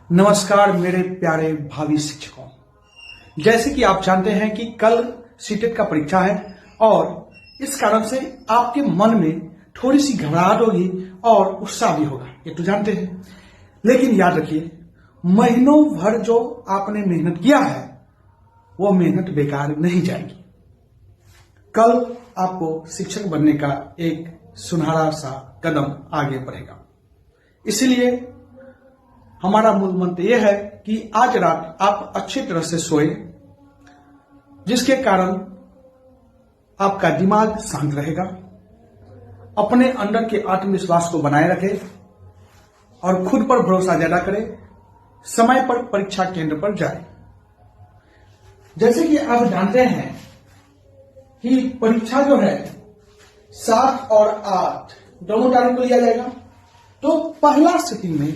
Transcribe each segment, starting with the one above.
नमस्कार मेरे प्यारे भावी शिक्षकों। जैसे कि आप जानते हैं कि कल सीटेट का परीक्षा है और इस कारण से आपके मन में थोड़ी सी घबराहट होगी और उत्साह भी होगा, ये तो जानते हैं। लेकिन याद रखिए, महीनों भर जो आपने मेहनत किया है वो मेहनत बेकार नहीं जाएगी। कल आपको शिक्षक बनने का एक सुनहरा सा कदम आगे बढ़ेगा। इसलिए हमारा मूल मंत्र यह है कि आज रात आप अच्छी तरह से सोए, जिसके कारण आपका दिमाग शांत रहेगा। अपने अंदर के आत्मविश्वास को बनाए रखें और खुद पर भरोसा ज्यादा करें। समय पर परीक्षा केंद्र पर जाएं। जैसे कि आप जानते हैं कि परीक्षा जो है 7 और 8 दोनों तारीख को लिया जाएगा। तो पहला सिटिंग में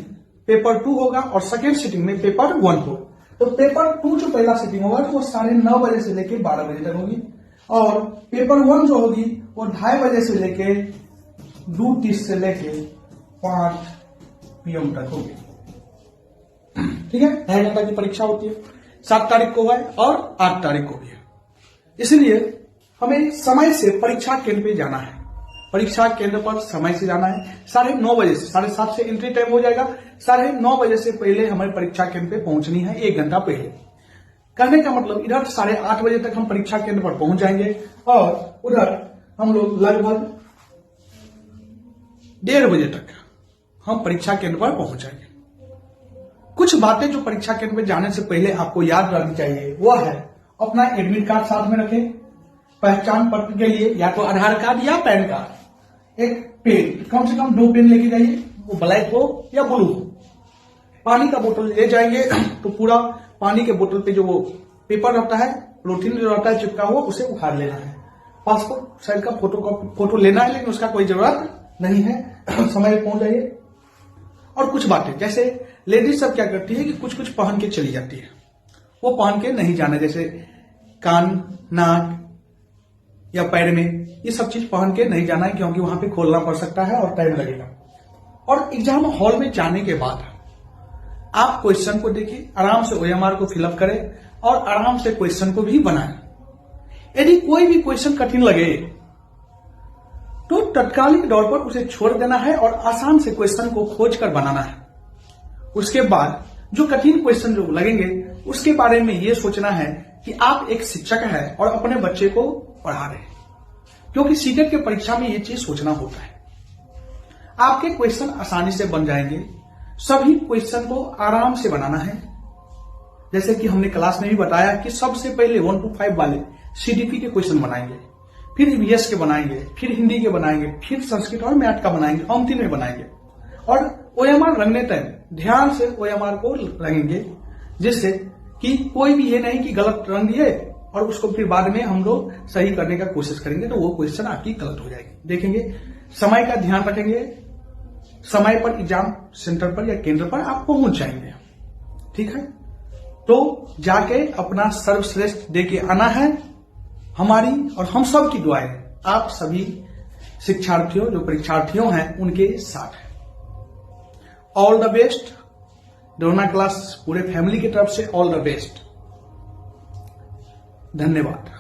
पेपर 2 होगा और सेकेंड सिटिंग में पेपर 1 होगा। तो पेपर 2 जो पहला सिटिंग होगा वो 9:30 बजे से लेकर 12 बजे तक होगी और पेपर 1 जो होगी वो 2:30 बजे से लेकर 2:30 से लेकर 5 PM तक होगी। ठीक है, 2.5 घंटा की परीक्षा होती है। 7 तारीख को है और 8 तारीख को भी है। इसलिए हमें समय से परीक्षा केंद्र पे जाना है। परीक्षा केंद्र पर समय से जाना है। 9:30 बजे से 7:30 से एंट्री टाइम हो जाएगा। 9:30 बजे से पहले हमें परीक्षा केंद्र पे पहुंचनी है, 1 घंटा पहले। कहने का मतलब इधर 8:30 बजे तक हम परीक्षा केंद्र पर पहुंच जाएंगे और उधर हम लोग लगभग 1:30 बजे तक हम परीक्षा केंद्र पर पहुंच जाएंगे। कुछ बातें जो परीक्षा केंद्र में जाने से पहले आपको याद रखनी चाहिए वह है, अपना एडमिट कार्ड साथ में रखें। पहचान पत्र के लिए या तो आधार कार्ड या पैन कार्ड, एक पेन, कम से कम 2 पेन लेके जाइए, वो ब्लैक हो या ब्लू हो। पानी का बोतल ले जाएंगे तो पूरा पानी के बोतल पे जो वो पेपर रहता है, प्रोटीन जो रहता है चिपका हुआ, उसे उखाड़ लेना है। पासपोर्ट साइज का फोटो लेना है, लेकिन उसका कोई जरूरत नहीं है। समय पर पहुंच जाइए। और कुछ बातें, जैसे लेडीज सब क्या करती है कि कुछ कुछ पहन के चली जाती है, वो पहन के नहीं जाना, जैसे कान, नाक या पैर में, ये सब चीज पहन के नहीं जाना है, क्योंकि वहां पे खोलना पड़ सकता है और टाइम लगेगा। और एग्जाम हॉल में जाने के बाद आप क्वेश्चन को देखिए, आराम से OMR को फिलअप करें और आराम से क्वेश्चन को भी बनाएं। यदि कोई भी क्वेश्चन कठिन लगे तो तत्कालिक तौर पर उसे छोड़ देना है और आसान से क्वेश्चन को खोज कर बनाना है। उसके बाद जो कठिन क्वेश्चन जो लगेंगे उसके बारे में यह सोचना है कि आप एक शिक्षक हैं और अपने बच्चे को पढ़ा रहे हैं, क्योंकि सीटेट के परीक्षा में यह चीज सोचना होता है। आपके क्वेश्चन आसानी से बन जाएंगे। सभी क्वेश्चन को आराम से बनाना है। जैसे कि हमने क्लास में भी बताया कि सबसे पहले 1 to 5 वाले CDP के क्वेश्चन बनाएंगे, फिर EVS के बनाएंगे, फिर हिंदी के बनाएंगे, फिर संस्कृत और मैथ का बनाएंगे, अंतिम में बनाएंगे। और OMR रंगने टाइम ध्यान से OMR को रंगेंगे, जिससे कि कोई भी ये नहीं कि गलत रंग दिए और उसको फिर बाद में हम लोग सही करने का कोशिश करेंगे तो वो क्वेश्चन आपकी गलत हो जाएगी। देखेंगे, समय का ध्यान रखेंगे, समय पर एग्जाम सेंटर पर या केंद्र पर आप पहुंच जाएंगे। ठीक है, तो जाके अपना सर्वश्रेष्ठ दे के आना है। हमारी और हम सब की दुआएं आप सभी शिक्षार्थियों, जो परीक्षार्थियों हैं, उनके साथ है। All the best. डोना क्लास पूरे फैमिली की तरफ से ऑल द बेस्ट। धन्यवाद।